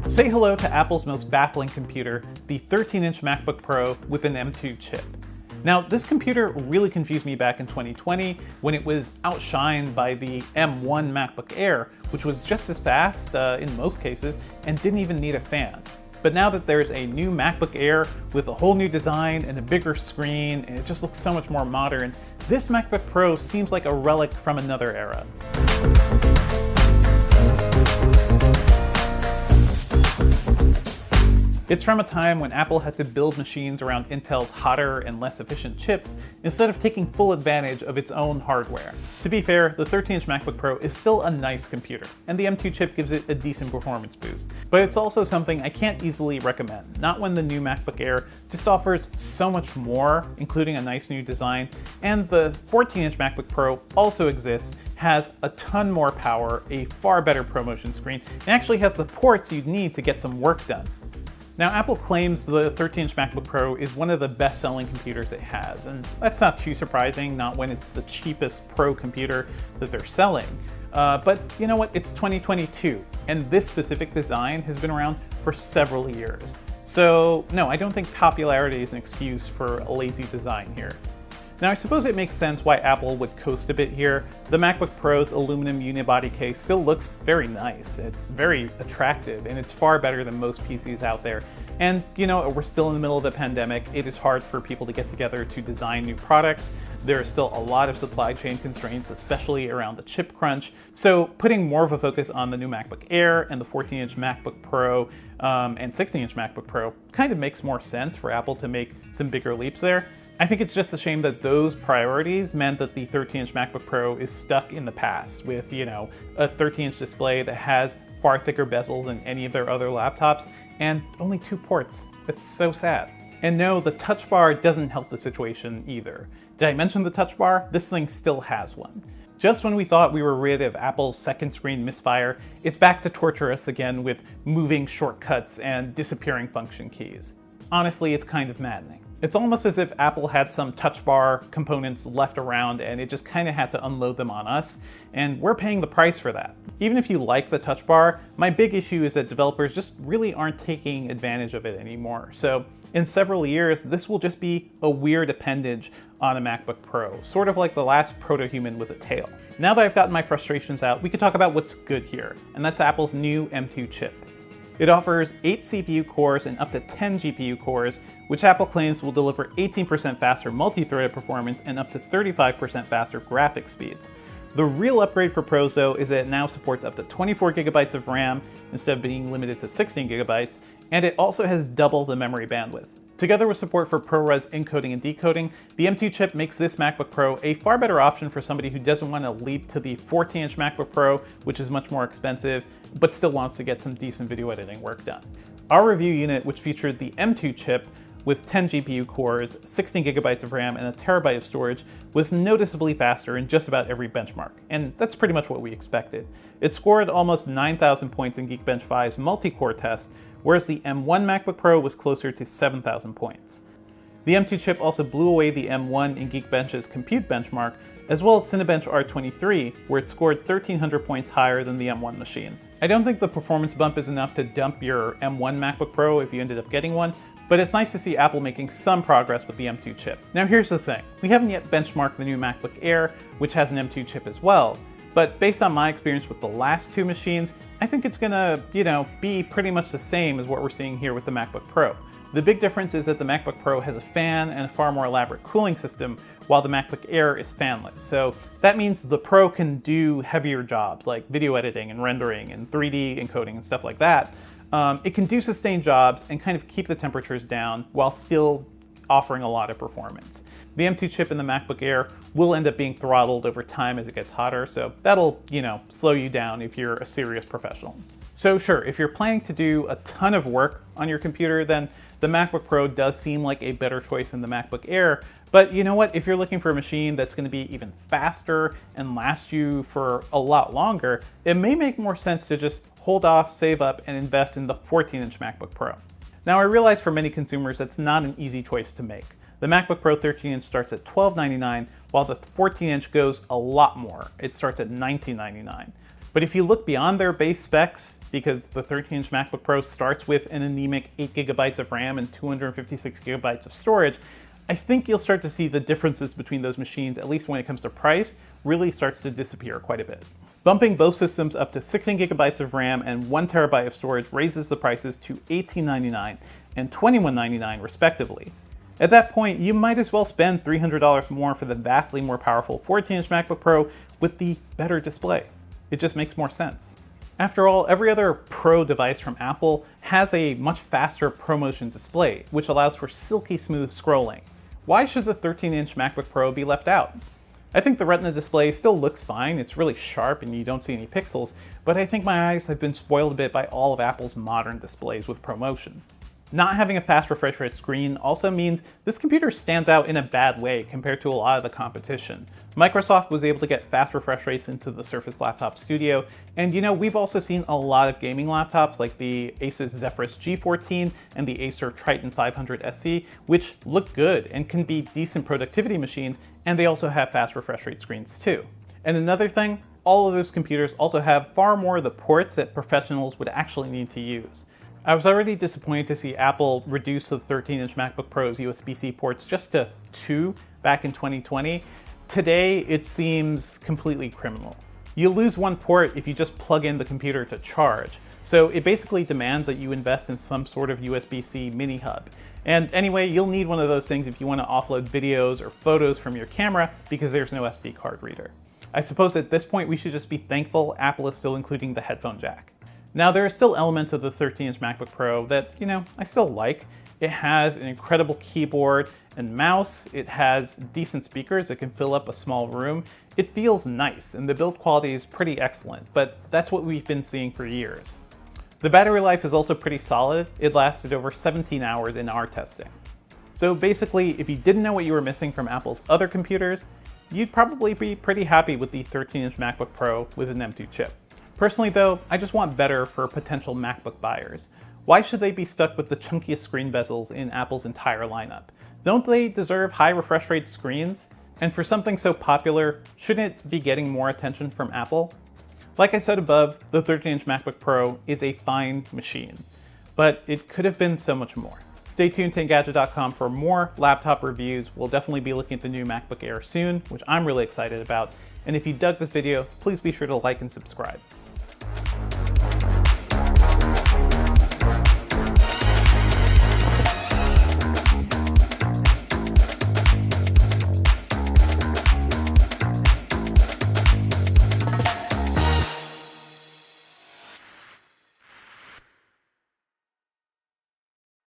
Say hello to Apple's most baffling computer, the 13-inch MacBook Pro with an M2 chip. Now, this computer really confused me back in 2020 when it was outshined by the M1 MacBook Air, which was just as fast in most cases and didn't even need a fan. But now that there's a new MacBook Air with a whole new design and a bigger screen, and it just looks so much more modern, this MacBook Pro seems like a relic from another era. It's from a time when Apple had to build machines around Intel's hotter and less efficient chips instead of taking full advantage of its own hardware. To be fair, the 13-inch MacBook Pro is still a nice computer, and the M2 chip gives it a decent performance boost. But it's also something I can't easily recommend, not when the new MacBook Air just offers so much more, including a nice new design, and the 14-inch MacBook Pro also exists, has a ton more power, a far better ProMotion screen, and actually has the ports you'd need to get some work done. Now, Apple claims the 13-inch MacBook Pro is one of the best-selling computers it has, and that's not too surprising, not when it's the cheapest Pro computer that they're selling. But you know what? It's 2022, and this specific design has been around for several years. So no, I don't think popularity is an excuse for a lazy design here. Now, I suppose it makes sense why Apple would coast a bit here. The MacBook Pro's aluminum unibody case still looks very nice. It's very attractive, and it's far better than most PCs out there. And, you know, we're still in the middle of the pandemic. It is hard for people to get together to design new products. There are still a lot of supply chain constraints, especially around the chip crunch. So putting more of a focus on the new MacBook Air and the 14-inch MacBook Pro and 16-inch MacBook Pro kind of makes more sense for Apple to make some bigger leaps there. I think it's just a shame that those priorities meant that the 13-inch MacBook Pro is stuck in the past with, you know, a 13-inch display that has far thicker bezels than any of their other laptops and only 2 ports. It's so sad. And no, the Touch Bar doesn't help the situation either. Did I mention the Touch Bar? This thing still has one. Just when we thought we were rid of Apple's second screen misfire, it's back to torture us again with moving shortcuts and disappearing function keys. Honestly, it's kind of maddening. It's almost as if Apple had some Touch Bar components left around and it just kind of had to unload them on us, and we're paying the price for that. Even if you like the Touch Bar, my big issue is that developers just really aren't taking advantage of it anymore. So in several years, this will just be a weird appendage on a MacBook Pro, sort of like the last proto-human with a tail. Now that I've gotten my frustrations out, we could talk about what's good here, and that's Apple's new M2 chip. It offers 8 CPU cores and up to 10 GPU cores, which Apple claims will deliver 18% faster multi-threaded performance and up to 35% faster graphics speeds. The real upgrade for pros, though, is that it now supports up to 24 gigabytes of RAM instead of being limited to 16 gigabytes, and it also has double the memory bandwidth. Together with support for ProRes encoding and decoding, the M2 chip makes this MacBook Pro a far better option for somebody who doesn't want to leap to the 14-inch MacBook Pro, which is much more expensive, but still wants to get some decent video editing work done. Our review unit, which featured the M2 chip with 10 GPU cores, 16 gigabytes of RAM, and a terabyte of storage, was noticeably faster in just about every benchmark, and that's pretty much what we expected. It scored almost 9,000 points in Geekbench 5's multi-core test, whereas the M1 MacBook Pro was closer to 7,000 points. The M2 chip also blew away the M1 in Geekbench's compute benchmark, as well as Cinebench R23, where it scored 1,300 points higher than the M1 machine. I don't think the performance bump is enough to dump your M1 MacBook Pro if you ended up getting one, but it's nice to see Apple making some progress with the M2 chip. Now here's the thing, we haven't yet benchmarked the new MacBook Air, which has an M2 chip as well, but based on my experience with the last 2 machines, I think it's gonna, be pretty much the same as what we're seeing here with the MacBook Pro. The big difference is that the MacBook Pro has a fan and a far more elaborate cooling system, while the MacBook Air is fanless. So that means the Pro can do heavier jobs like video editing and rendering and 3D encoding and stuff like that. It can do sustained jobs and kind of keep the temperatures down while still offering a lot of performance. The M2 chip in the MacBook Air will end up being throttled over time as it gets hotter, so that'll, slow you down if you're a serious professional. So sure, if you're planning to do a ton of work on your computer, then the MacBook Pro does seem like a better choice than the MacBook Air. But you know what? If you're looking for a machine that's going to be even faster and last you for a lot longer, it may make more sense to just hold off, save up, and invest in the 14-inch MacBook Pro. Now, I realize for many consumers that's not an easy choice to make. The MacBook Pro 13-inch starts at $1299, while the 14-inch goes a lot more. It starts at $1999. But if you look beyond their base specs, because the 13-inch MacBook Pro starts with an anemic 8GB of RAM and 256GB of storage, I think you'll start to see the differences between those machines, at least when it comes to price, really starts to disappear quite a bit. Bumping both systems up to 16GB of RAM and 1TB of storage raises the prices to $1899 and $2199 respectively. At that point, you might as well spend $300 more for the vastly more powerful 14-inch MacBook Pro with the better display. It just makes more sense. After all, every other Pro device from Apple has a much faster ProMotion display, which allows for silky smooth scrolling. Why should the 13-inch MacBook Pro be left out? I think the Retina display still looks fine, it's really sharp and you don't see any pixels, but I think my eyes have been spoiled a bit by all of Apple's modern displays with ProMotion. Not having a fast refresh rate screen also means this computer stands out in a bad way compared to a lot of the competition. Microsoft was able to get fast refresh rates into the Surface Laptop Studio, and we've also seen a lot of gaming laptops like the Asus Zephyrus G14 and the Acer Triton 500 SE, which look good and can be decent productivity machines, and they also have fast refresh rate screens too. And another thing, all of those computers also have far more of the ports that professionals would actually need to use. I was already disappointed to see Apple reduce the 13-inch MacBook Pro's USB-C ports just to 2 back in 2020. Today, it seems completely criminal. You lose one port if you just plug in the computer to charge, so it basically demands that you invest in some sort of USB-C mini hub. And anyway, you'll need one of those things if you want to offload videos or photos from your camera because there's no SD card reader. I suppose at this point we should just be thankful Apple is still including the headphone jack. Now, there are still elements of the 13-inch MacBook Pro that, I still like. It has an incredible keyboard and mouse, it has decent speakers that can fill up a small room. It feels nice, and the build quality is pretty excellent, but that's what we've been seeing for years. The battery life is also pretty solid. It lasted over 17 hours in our testing. So basically, if you didn't know what you were missing from Apple's other computers, you'd probably be pretty happy with the 13-inch MacBook Pro with an M2 chip. Personally though, I just want better for potential MacBook buyers. Why should they be stuck with the chunkiest screen bezels in Apple's entire lineup? Don't they deserve high refresh rate screens? And for something so popular, shouldn't it be getting more attention from Apple? Like I said above, the 13-inch MacBook Pro is a fine machine, but it could have been so much more. Stay tuned to Engadget.com for more laptop reviews. We'll definitely be looking at the new MacBook Air soon, which I'm really excited about. And if you dug this video, please be sure to like and subscribe.